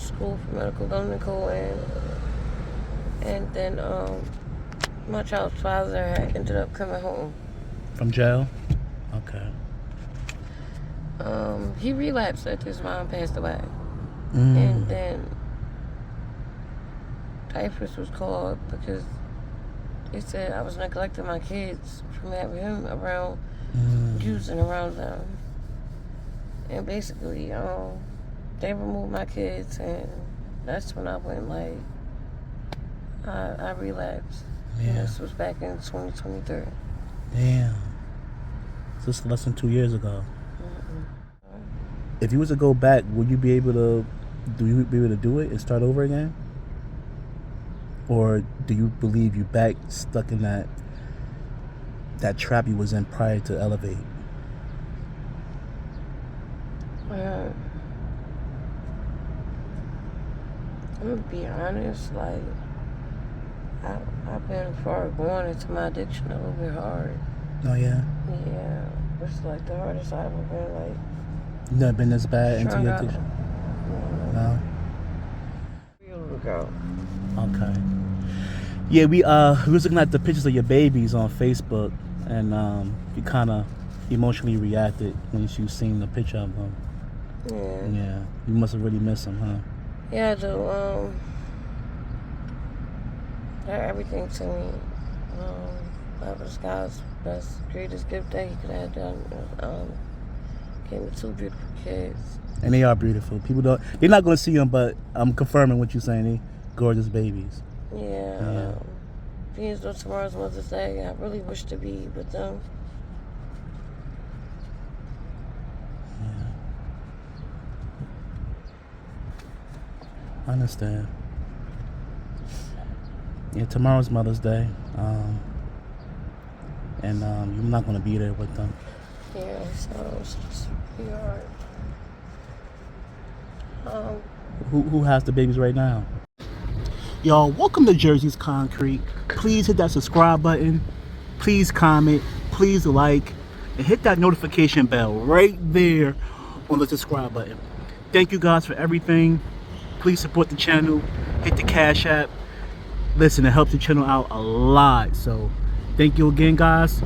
school for medical, clinical, and then my child's father had ended up coming home from jail. Okay. He relapsed after his mom passed away, Mm. and then diapers was called because they said I was neglecting my kids from having him around, using around them, and basically they removed my kids, and that's when I went like I relapsed. Yeah. And this was back in 2023. Damn. So it's less than 2 years ago. Mm-mm. If you was to go back, would you be able to? Do you be able to do it and start over again? Or do you believe you back stuck in that trap you was in prior to Elevate? I'm gonna be honest, like I've been far gone into my addiction a little bit hard. Oh yeah. Yeah, it's like the hardest I've ever been. Like You never been this bad into strung your out. addiction? No. Years ago. Okay. Yeah, we was looking at the pictures of your babies on Facebook, and you kind of emotionally reacted when you seen the picture of them. Yeah. Yeah, you must have really missed them, huh? Yeah, I do. They're everything to me. That was God's best, greatest gift that He could have done. Gave me 2 beautiful kids. And they are beautiful. People don't. They're not gonna see them, but I'm confirming what you're saying. They gorgeous babies. Yeah. Being as though tomorrow's Mother's Day, I really wish to be with them. Yeah. I understand. Yeah, tomorrow's Mother's Day, and you're not gonna be there with them. Yeah, so it's just really hard. Who has the babies right now? Y'all, welcome to Jersey's Concrete. Please hit that subscribe button. Please comment. Please like. And hit that notification bell right there on the subscribe button. Thank you guys for everything. Please support the channel. Hit the Cash App. Listen, it helps the channel out a lot. So, thank you again, guys.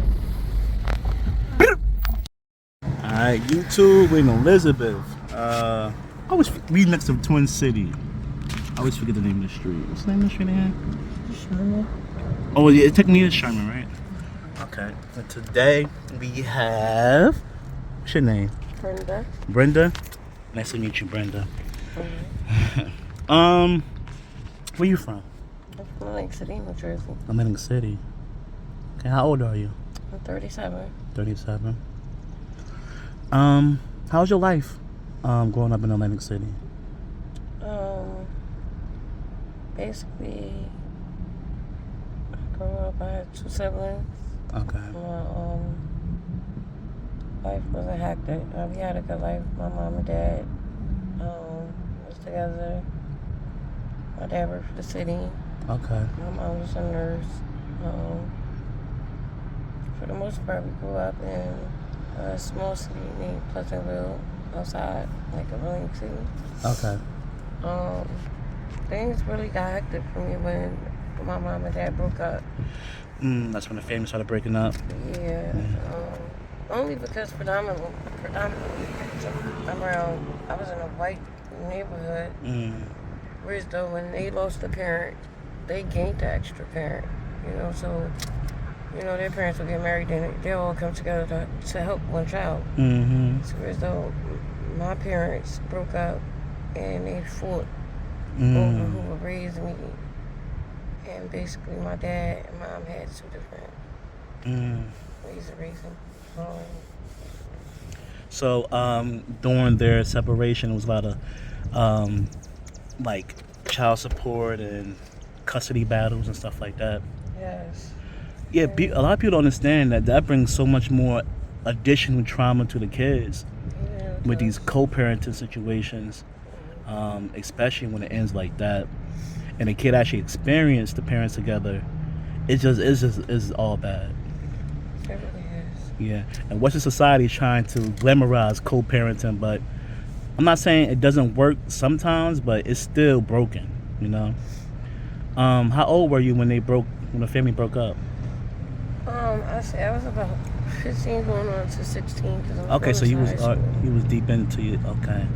Alright, YouTube in Elizabeth. I always read next to Twin City. I always forget the name of the street. What's the name of the street again? Sherman. Oh, yeah, it technically is Sherman, right? Okay. And today we have. What's your name? Brenda. Brenda. Nice to meet you, Brenda. Mm-hmm. Where you from? I'm from Atlantic City, New Jersey. Atlantic City. Okay, how old are you? I'm 37. 37. How's your life? Growing up in Atlantic City. Basically, I grew up. I had 2 siblings. Okay. My life wasn't hectic. We had a good life. My mom and dad was together. My dad worked for the city. Okay. My mom was a nurse. For the most part, we grew up in a small city named Pleasantville, outside, like Atlantic City. Okay. Things really got hectic for me when my mom and dad broke up. That's when the family started breaking up. Yeah. Only because predominantly I was in a white neighborhood. Whereas though when they lost a parent, they gained the extra parent. So their parents will get married and they all come together to help one child. So whereas though my parents broke up and they fought over who would raise me. And basically my dad and mom had 2 different ways of raising. So during their separation, it was a lot of like child support and custody battles and stuff like that. Yes. Yeah, a lot of people don't understand that brings so much more additional trauma to the kids with these co-parenting situations, especially when it ends like that, and the kid actually experienced the parents together. It's all bad. It really is. Yeah, and Western society is trying to glamorize co-parenting, but I'm not saying it doesn't work sometimes, but it's still broken, you know. How old were you when the family broke up? I say I was about 15 going on to 16 because I was Okay, going so to you was high school. you was deep into it. Okay.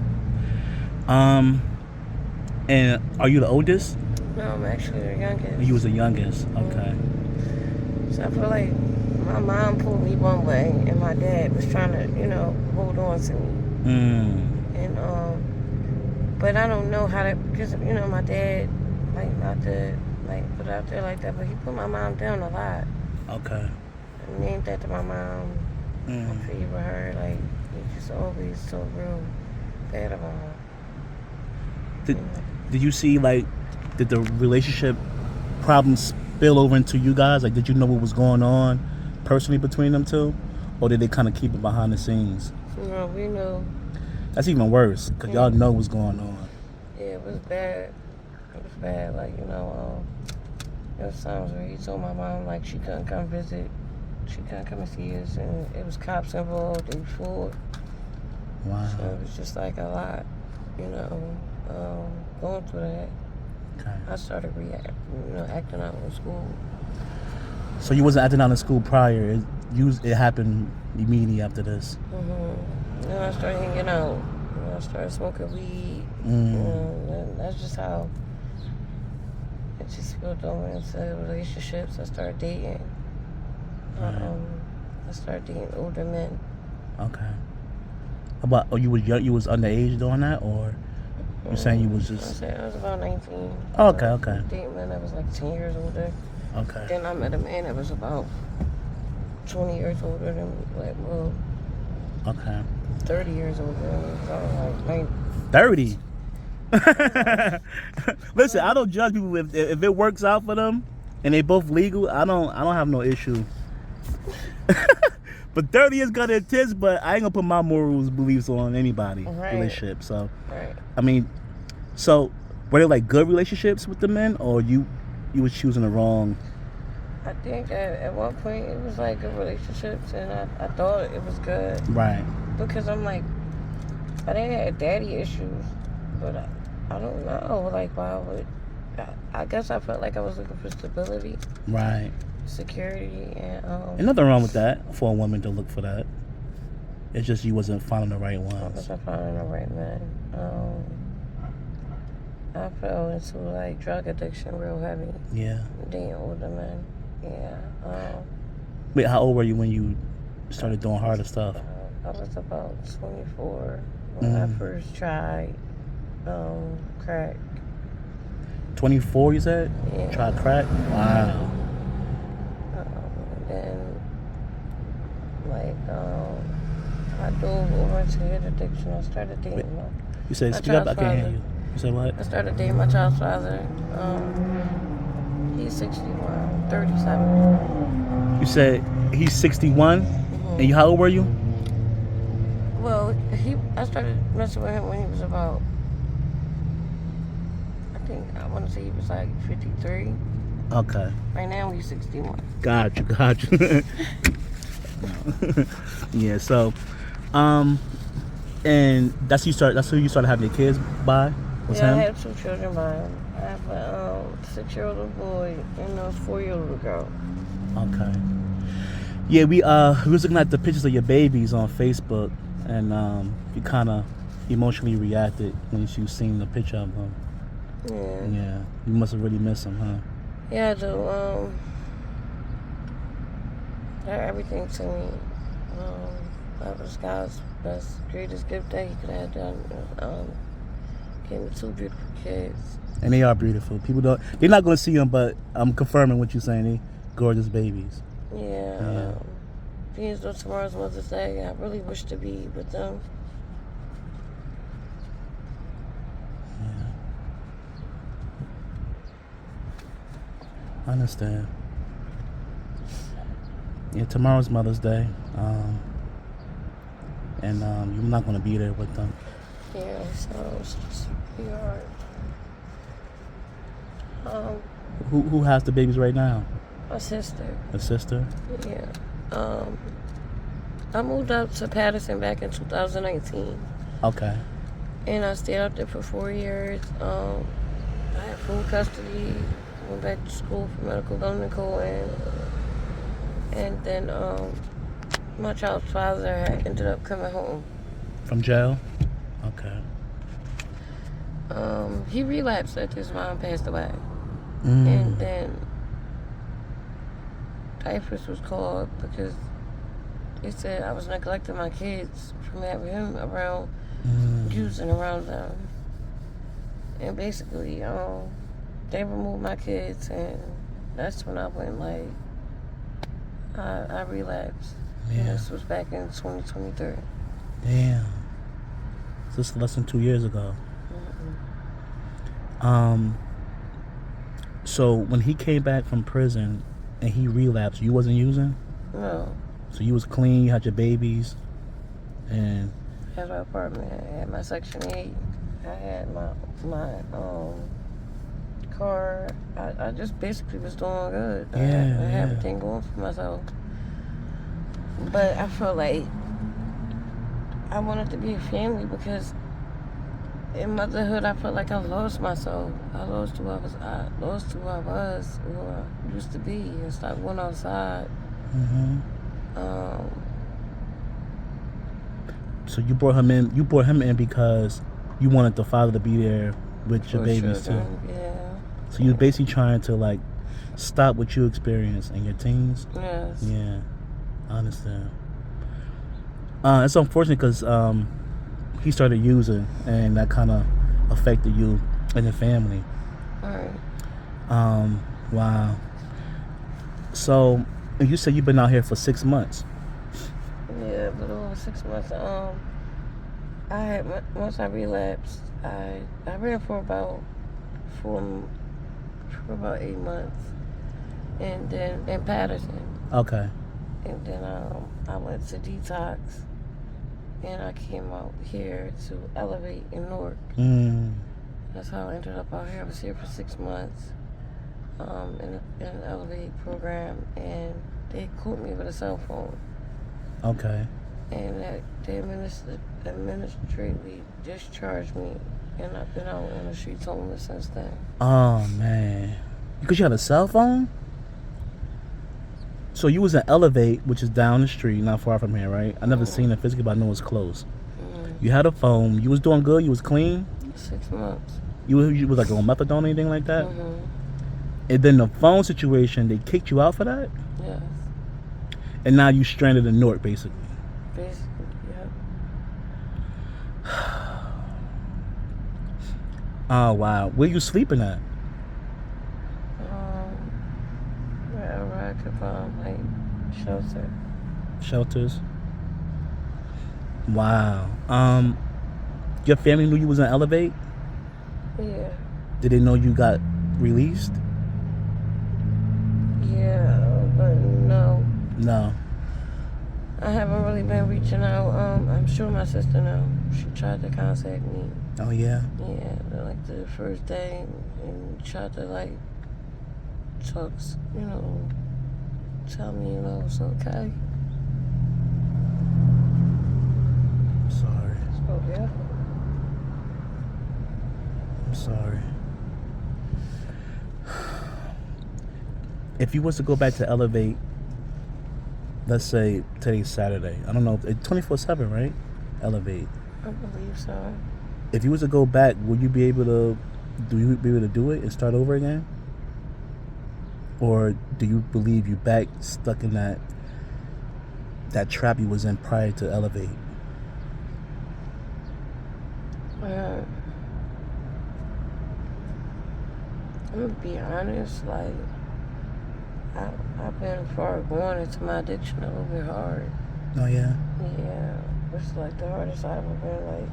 And are you the oldest? No, I'm actually the youngest. You was the youngest. Okay. So I feel like my mom pulled me one way, and my dad was trying to, hold on to me. And but I don't know how to, because my dad, like, not to put it out there like that, but he put my mom down a lot. Okay. I named that to my mom. I favor her. Like, he just always so real bad about her. Did you see, like, did the relationship problems spill over into you guys? Like, did you know what was going on personally between them two? Or did they kind of keep it behind the scenes? No, we knew. That's even worse, because y'all know what's going on. Yeah, it was bad. It was bad. Like, there was times where he told my mom, like, she couldn't come visit. She couldn't come and see us. And it was cops involved. They fought. Wow. So it was just, like, a lot, going through that. Okay. I started acting out in school. So you wasn't acting out in school prior. It happened immediately after this. Then I started hanging out. I started smoking weed. And that's just how it just spilled over into relationships. I started dating. I started dating older men. Okay. You was underage doing that, or you saying you was just? I was about 19. Oh, okay. Dating men that was like 10 years older. Okay. Then I met a man that was about 20 years older than me. Okay. 30 years older than me. So I was like 30. Listen, I don't judge people if it works out for them and they both legal. I don't have no issue. But 30 is kind of intense, but I ain't gonna put my morals, beliefs on anybody relationship. So, I mean, so were they like good relationships with the men, or you was choosing the wrong? I think at one point it was like good relationships, and I thought it was good. Right. Because I'm like, I didn't have daddy issues, but I don't know, like, why would I guess I felt like I was looking for stability. Right. Security and nothing wrong with that for a woman to look for that. It's just you wasn't finding the right ones. I wasn't finding the right man. I fell into like drug addiction real heavy. Yeah. Dating older men. Yeah. Wait, how old were you when you started doing harder stuff? I was about 24 when I first tried crack. 24, you said? Yeah. Tried crack? Wow. And I dove over into hit addiction. I started dating my. You said speak up. I can't hear you. You said what? I started dating my child's father. He's 61, 37. You said he's 61, and how old were you? Well, I started messing with him when he was about. I want to say he was like 53. Okay. Right now he's 61. Got you. Yeah. So, and that's who you started having your kids by? Was him? I have 2 children by him. I have a 6-year-old boy and a 4-year-old girl. Okay. Yeah, we was looking at the pictures of your babies on Facebook, and you kind of emotionally reacted when you seen the picture of them. Yeah. You must have really missed them, huh? Yeah, I do. They're everything to me. That was God's greatest gift that He could have done. Gave me 2 beautiful kids. And they are beautiful. They're not going to see them, but I'm confirming what you're saying. They gorgeous babies. Yeah. Being though tomorrow's Mother's Day, I really wish to be with them. I understand. Yeah, tomorrow's Mother's Day, and you're not going to be there with them. Yeah, so it's just really hard. Who has the babies right now? My sister. A sister? Yeah. I moved up to Patterson back in 2019. Okay. And I stayed out there for 4 years. I had full custody. Went back to school for medical learning co-ed. And then my child's father had ended up coming home. From jail? Okay. He relapsed after his mom passed away. Mm. And then diapers was called because they said I was neglecting my kids from having him around, using around them. And basically, they removed my kids, and that's when I went like, I relapsed. Yeah. And this was back in 2023. Damn. So this is less than 2 years ago. So when he came back from prison and he relapsed, you wasn't using? No. So you was clean, you had your babies, and I had my apartment, I had my Section 8, I had my car. I just basically was doing good. I had everything going for myself. But I felt like I wanted to be a family because in motherhood I felt like I lost myself. I lost who I was, who I used to be, and stopped going outside. So you brought him in. You brought him in because you wanted the father to be there with your babies too. Yeah. So you were basically trying to like stop what you experienced in your teens. Yes. Yeah, I understand. It's unfortunate because he started using, and that kind of affected you and your family. All right. Wow. So you said you've been out here for 6 months. Yeah, a little over 6 months. I had once I relapsed, I ran for about 8 months, and then in Patterson. Okay. And then I went to detox, and I came out here to Elevate in Newark. That's how I ended up out here. I was here for 6 months in an Elevate program, and they caught me with a cell phone. Okay. And they administratively discharged me, and I've been out on the streets homeless since then. Oh man, because you had a cell phone. So you was in Elevate, which is down the street, not far from here, right? I never seen it physically, but I know it's close. You had a phone. You was doing good. You was clean. 6 months. You was like on methadone or anything like that. And then the phone situation, they kicked you out for that. Yes. And now you stranded in Newark, basically. Basically, yeah. Oh wow, where you sleeping at? Wherever I could find like shelter. Shelters. Wow. Your family knew you was in Elevate? Yeah. Did they know you got released? Yeah, but no. No. I haven't really been reaching out. I'm sure my sister knows. She tried to contact me. Oh yeah. Yeah, like the first day, and tried to like talk, tell me, it's okay. I'm sorry. So yeah. I'm sorry. If you was to go back to Elevate, let's say today's Saturday. I don't know. It's 24/7, right? Elevate. I believe so. If you was to go back, would you be able to? Do you be able to do it and start over again? Or do you believe you back stuck in that trap you was in prior to Elevate? I'm gonna be honest, like I've been far going into my addiction a little bit hard. Oh yeah. Yeah, it's like the hardest I've ever been. Like,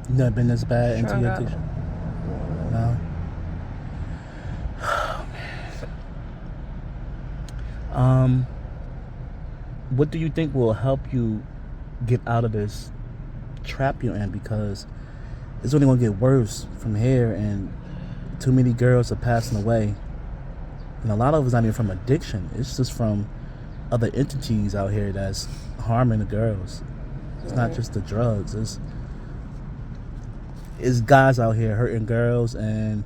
you never been this bad into your addiction? No. What do you think will help you get out of this trap you're in? Because it's only gonna get worse from here, and too many girls are passing away. And a lot of it's not even from addiction. It's just from other entities out here that's harming the girls. It's not just the drugs. it's guys out here hurting girls, and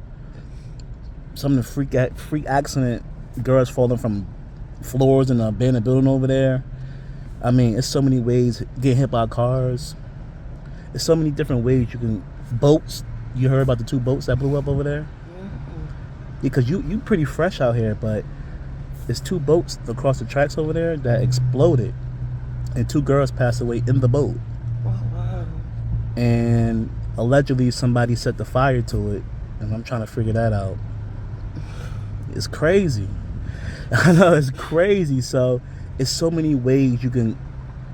some of the freak accident girls falling from floors in the abandoned building over there. I mean, it's so many ways getting hit by cars. There's so many different ways you can. Boats. You heard about the 2 boats that blew up over there? Because you pretty fresh out here, but there's 2 boats across the tracks over there that exploded, and 2 girls passed away in the boat. Oh, wow. And allegedly somebody set the fire to it, and I'm trying to figure that out. It's crazy. I know, it's crazy. So it's so many ways you can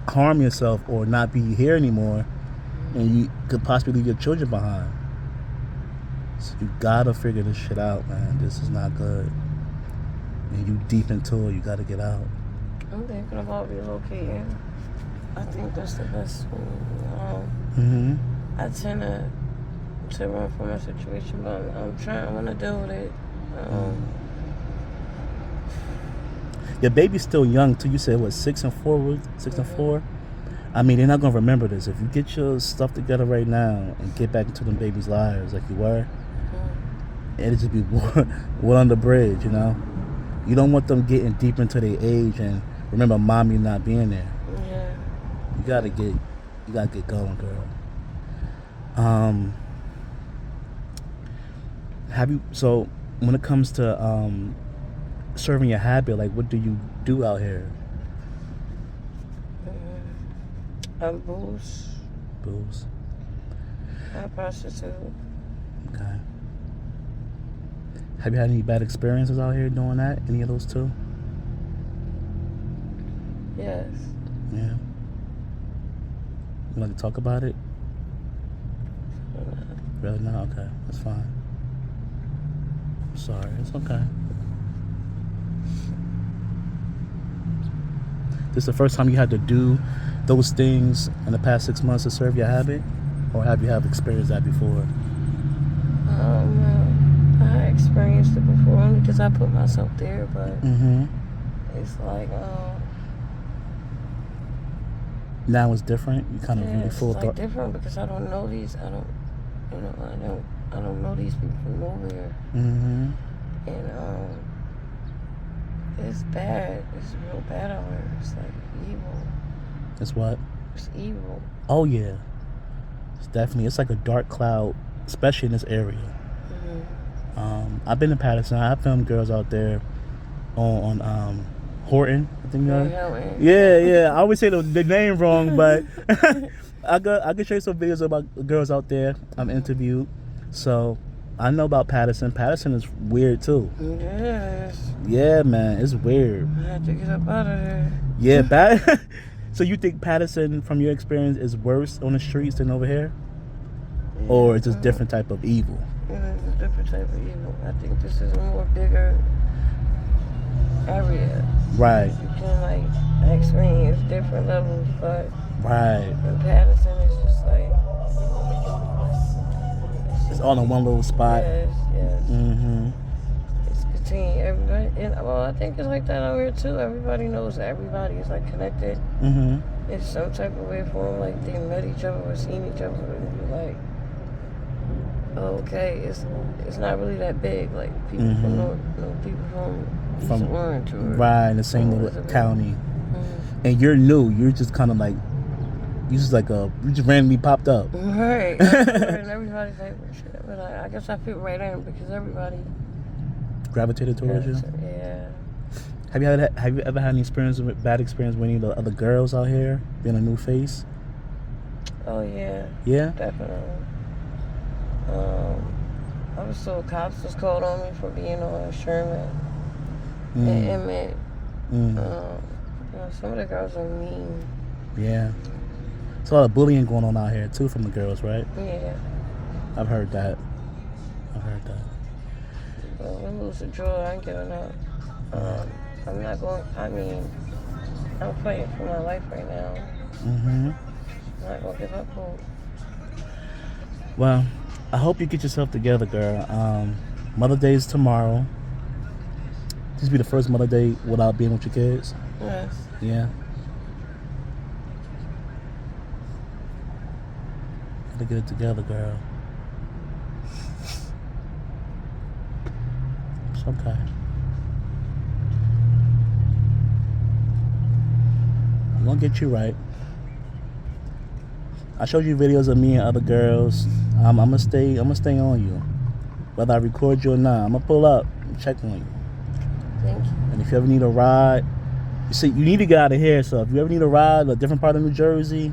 harm yourself or not be here anymore, and you could possibly leave your children behind. So you gotta figure this shit out, man. This is not good. And you deep into it, you gotta get out. I'm thinking about relocating. I think that's the best one. I tend to run from a situation, but I want to deal with it. Your baby's still young too. You said what, 6 and 4? 6 and 4. I mean, they're not gonna remember this. If you get your stuff together right now and get back into them babies' lives like you were, it'll just be water on the bridge. You know, you don't want them getting deep into their age and remember mommy not being there. Yeah. You gotta get going, girl. So when it comes to serving your habit, like, what do you do out here? Booze. Booze. Prostitute. Okay. Have you had any bad experiences out here doing that? Any of those 2? Yes. Yeah. You want to talk about it? Really? No? Okay. That's fine. I'm sorry. It's okay. This is the first time you had to do those things in the past 6 months to serve your habit? Or have you experienced that before? I experienced it before only because I put myself there, but it's like now it's different. You kind of really full it's like different because I don't know these. I don't know these people from nowhere. And it's bad. It's real bad out here. It's like evil. It's what? It's evil. Oh yeah. It's definitely. It's like a dark cloud, especially in this area. I've been to Patterson. I filmed girls out there on Horton, I think. Yeah. I always say the name wrong, but I can show you some videos about girls out there I've interviewed. So I know about Patterson. Patterson is weird too. Yes. Yeah, man, it's weird. I have to get up out of there. Yeah, So you think Patterson, from your experience, is worse on the streets than over here? Yeah. Or it's just different type of evil? It's a different type of evil. I think this is a more bigger area. Right. You can experience different levels, but in Patterson it's just like it's all in one little spot. Yes. It's continuing everybody, and I think it's like that out here too. Everybody knows that everybody is like connected. It's some type of way for them, like they met each other or seen each other, and you're like, okay, it's not really that big. Like people from people from Orange or in the same little county. And you're new. You're just kind of like you just randomly popped up. Right. And everybody's like, well, shit. But I guess I fit right in because everybody gravitated towards you. Yeah. Have you ever had any bad experience with any of the other girls out here being a new face? Oh yeah. Yeah. Definitely. I was told cops was called on me for being on Sherman and Emmett. Some of the girls are mean. Yeah. There's a lot of bullying going on out here too from the girls, right? Yeah. I've heard that. Well, we lose the draw. I ain't giving up. I'm not going. I mean, I'm fighting for my life right now. I'm not gonna give up hope. Well, I hope you get yourself together, girl. Mother Day is tomorrow. This will be the first Mother Day without being with your kids. Yes. Yeah. Gotta get it together, girl. It's okay. I'm gonna get you right. I showed you videos of me and other girls. I'm gonna stay on you. Whether I record you or not, I'm gonna pull up and check on you. Thank you. And if you ever need a ride, you see, you need to get out of here. So if you ever need a ride to a different part of New Jersey,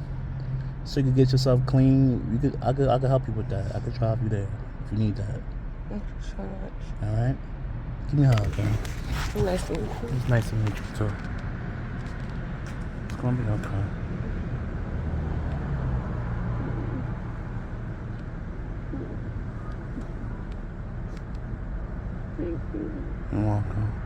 so you can get yourself clean, I could help you with that. I could drive you there if you need that. Thank you so much. All right. Give me a hug, man. Nice to meet you. It's nice to meet you too. It's gonna be okay. Thank you. You're welcome.